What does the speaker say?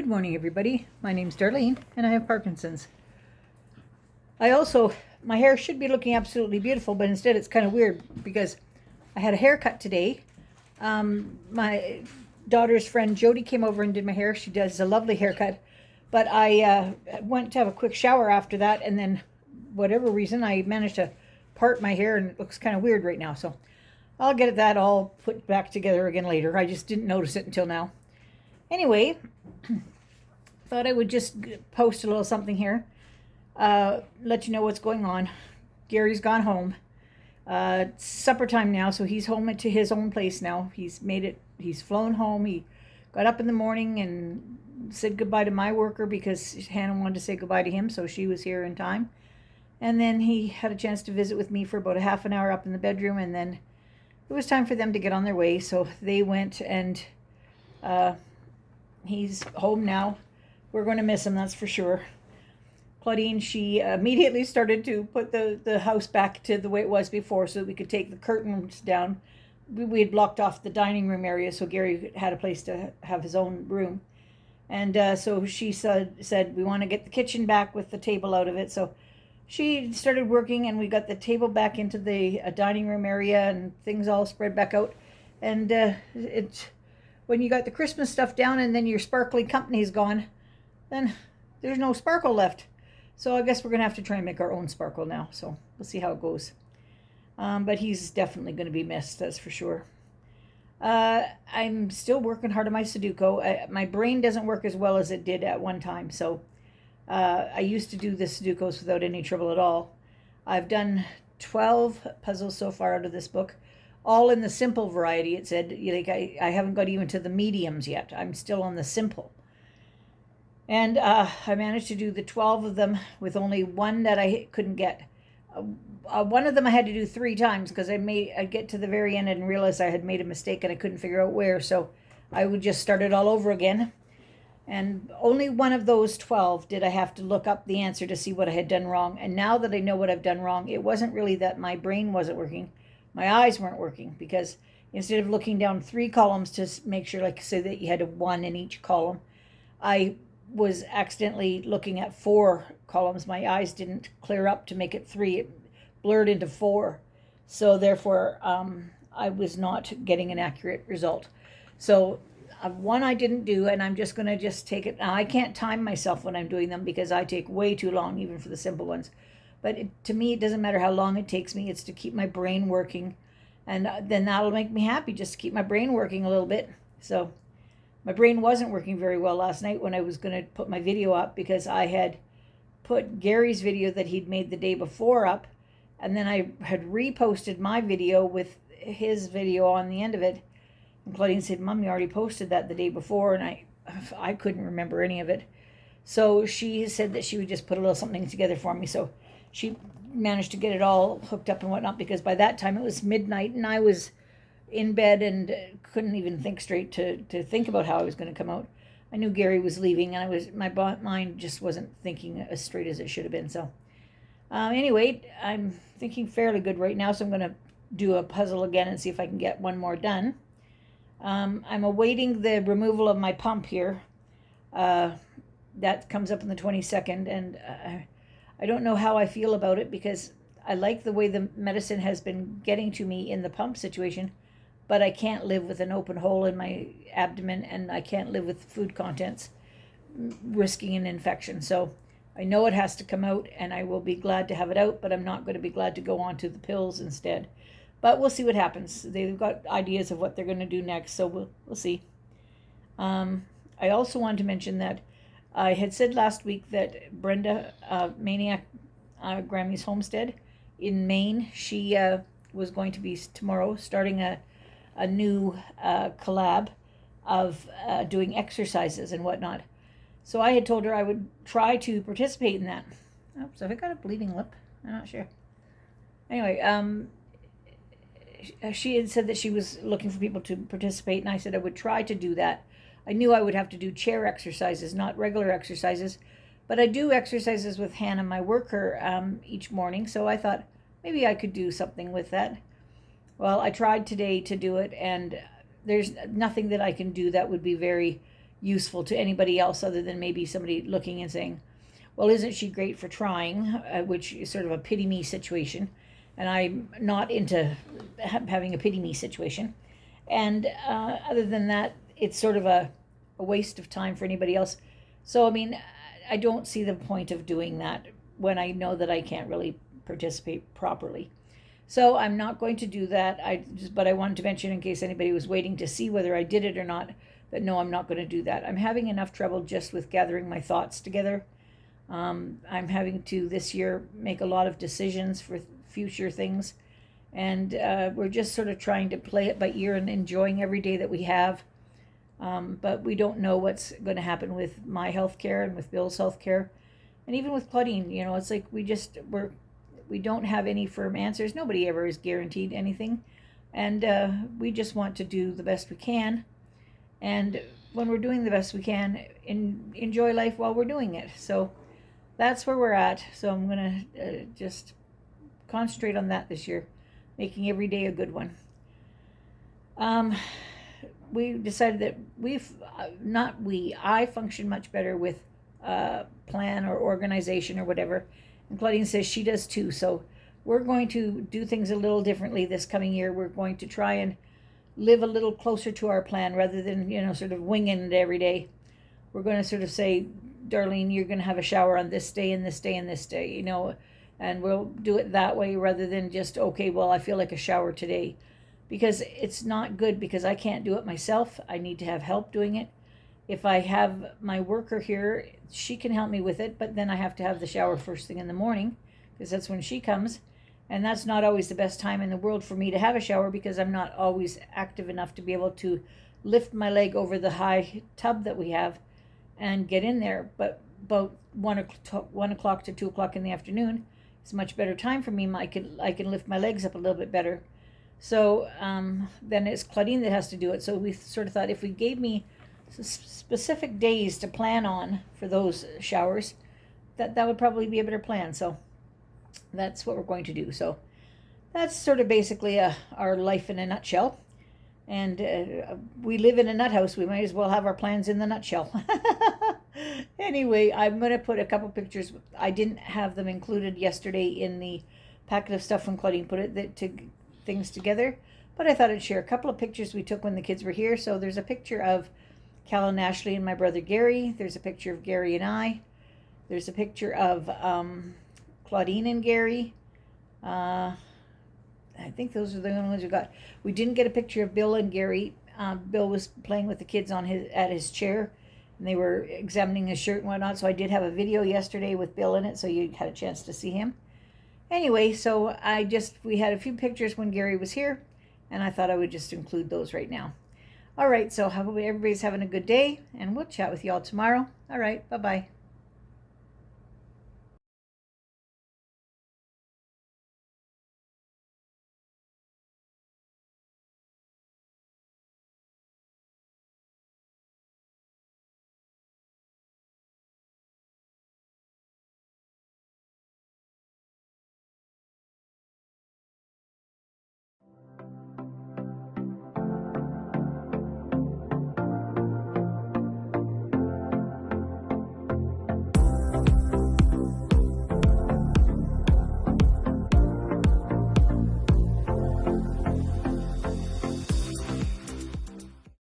Good morning, everybody. My name's Darlene, and I have Parkinson's. My hair should be looking absolutely beautiful, but instead it's kind of weird because I had a haircut today. My daughter's friend Jody came over and did my hair. She does a lovely haircut, but I went to have a quick shower after that, and then whatever reason I managed to part my hair, and it looks kind of weird right now. So I'll get that all put back together again later. I just didn't notice it until now. Anyway, thought I would just post a little something here, let you know what's going on. Gary's gone home. It's supper time now, so he's home to his own place now. He's flown home. He got up in the morning and said goodbye to my worker because Hannah wanted to say goodbye to him, so she was here in time. And then he had a chance to visit with me for about a half an hour up in the bedroom, and then it was time for them to get on their way, so they went, and he's home now. We're going to miss him, that's for sure. Claudine, she immediately started to put the house back to the way it was before so that we could take the curtains down. We had blocked off the dining room area, so Gary had a place to have his own room. And so she said, we want to get the kitchen back with the table out of it. So she started working, and we got the table back into the dining room area, and things all spread back out. And when you got the Christmas stuff down and then your sparkly company's gone, then there's no sparkle left. So I guess we're going to have to try and make our own sparkle now. So we'll see how it goes. But he's definitely going to be missed, that's for sure. I'm still working hard on my Sudoku. My brain doesn't work as well as it did at one time. So I used to do the Sudokus without any trouble at all. I've done 12 puzzles so far out of this book, all in the simple variety. It said, I haven't got even to the mediums yet. I'm still on the simple. And I managed to do the 12 of them with only one that I couldn't get. One of them I had to do 3 times because I'd get to the very end and realize I had made a mistake and I couldn't figure out where. So I would just start it all over again. And only one of those 12 did I have to look up the answer to see what I had done wrong. And now that I know what I've done wrong, it wasn't really that my brain wasn't working. My eyes weren't working, because instead of looking down 3 columns to make sure, like say that you had a 1 in each column, I was accidentally looking at 4 columns. My eyes didn't clear up to make it 3. It blurred into 4. So therefore, I was not getting an accurate result. So one I didn't do, and I'm just going to take it. Now, I can't time myself when I'm doing them because I take way too long, even for the simple ones. But to me, it doesn't matter how long it takes me. It's to keep my brain working. And then that'll make me happy, just to keep my brain working a little bit. So my brain wasn't working very well last night when I was going to put my video up, because I had put Gary's video that he'd made the day before up, and then I had reposted my video with his video on the end of it. And Claudine said, Mom, you already posted that the day before, and I couldn't remember any of it. So she said that she would just put a little something together for me. So she managed to get it all hooked up and whatnot, because by that time it was midnight and I was in bed and couldn't even think straight to think about how I was going to come out. I knew Gary was leaving, and my mind just wasn't thinking as straight as it should have been. So anyway, I'm thinking fairly good right now, so I'm going to do a puzzle again and see if I can get one more done. I'm awaiting the removal of my pump here. That comes up on the 22nd, and I don't know how I feel about it, because I like the way the medicine has been getting to me in the pump situation, but I can't live with an open hole in my abdomen, and I can't live with food contents risking an infection. So I know it has to come out, and I will be glad to have it out, but I'm not going to be glad to go on to the pills instead. But we'll see what happens. They've got ideas of what they're going to do next, so we'll see. I also wanted to mention that I had said last week that Brenda, Maniac Grammy's Homestead in Maine, she was going to be tomorrow starting a new collab of doing exercises and whatnot. So I had told her I would try to participate in that. Oops, have I got a bleeding lip? I'm not sure. Anyway, she had said that she was looking for people to participate, and I said I would try to do that. I knew I would have to do chair exercises, not regular exercises, but I do exercises with Hannah, my worker, each morning, so I thought maybe I could do something with that. Well, I tried today to do it, and there's nothing that I can do that would be very useful to anybody else other than maybe somebody looking and saying, well, isn't she great for trying, which is sort of a pity me situation. And I'm not into having a pity me situation. And other than that, it's sort of a waste of time for anybody else. So, I mean, I don't see the point of doing that when I know that I can't really participate properly. So I'm not going to do that. But I wanted to mention, in case anybody was waiting to see whether I did it or not, that no, I'm not going to do that. I'm having enough trouble just with gathering my thoughts together. I'm having to this year make a lot of decisions for future things, and we're just sort of trying to play it by ear and enjoying every day that we have. But we don't know what's going to happen with my health care and with Bill's health care, and even with Claudine. You know, it's like we don't have any firm answers. Nobody ever is guaranteed anything, and we just want to do the best we can. And when we're doing the best we can, enjoy life while we're doing it. So that's where we're at. So I'm going to just concentrate on that this year, making every day a good one. We decided that I function much better with plan or organization or whatever. And Claudine says she does too. So we're going to do things a little differently this coming year. We're going to try and live a little closer to our plan rather than, sort of winging it every day. We're going to sort of say, Darlene, you're going to have a shower on this day and this day and this day, and we'll do it that way rather than just, okay, well, I feel like a shower today. Because it's not good, because I can't do it myself. I need to have help doing it. If I have my worker here, she can help me with it, but then I have to have the shower first thing in the morning, because that's when she comes. And that's not always the best time in the world for me to have a shower, because I'm not always active enough to be able to lift my leg over the high tub that we have and get in there. But about 1 o'clock to 2 o'clock in the afternoon, it's a much better time for me. I can lift my legs up a little bit better. So then it's Claudine that has to do it. So we sort of thought, if we gave me specific days to plan on for those showers, that would probably be a better plan. So that's what we're going to do. So that's sort of basically our life in a nutshell. And we live in a nut house. We might as well have our plans in the nutshell. Anyway, I'm going to put a couple pictures. I didn't have them included yesterday in the packet of stuff when Claudine put things together, but I thought I'd share a couple of pictures we took when the kids were here. So there's a picture of Cal and Ashley and my brother Gary. There's a picture of Gary and I. There's a picture of Claudine and Gary. I think those are the only ones we got. We didn't get a picture of Bill and Gary. Bill was playing with the kids at his chair, and they were examining his shirt and whatnot. So I did have a video yesterday with Bill in it, so you had a chance to see him. Anyway, so we had a few pictures when Gary was here, and I thought I would just include those right now. All right, so everybody's having a good day, and we'll chat with you all tomorrow. All right, bye-bye.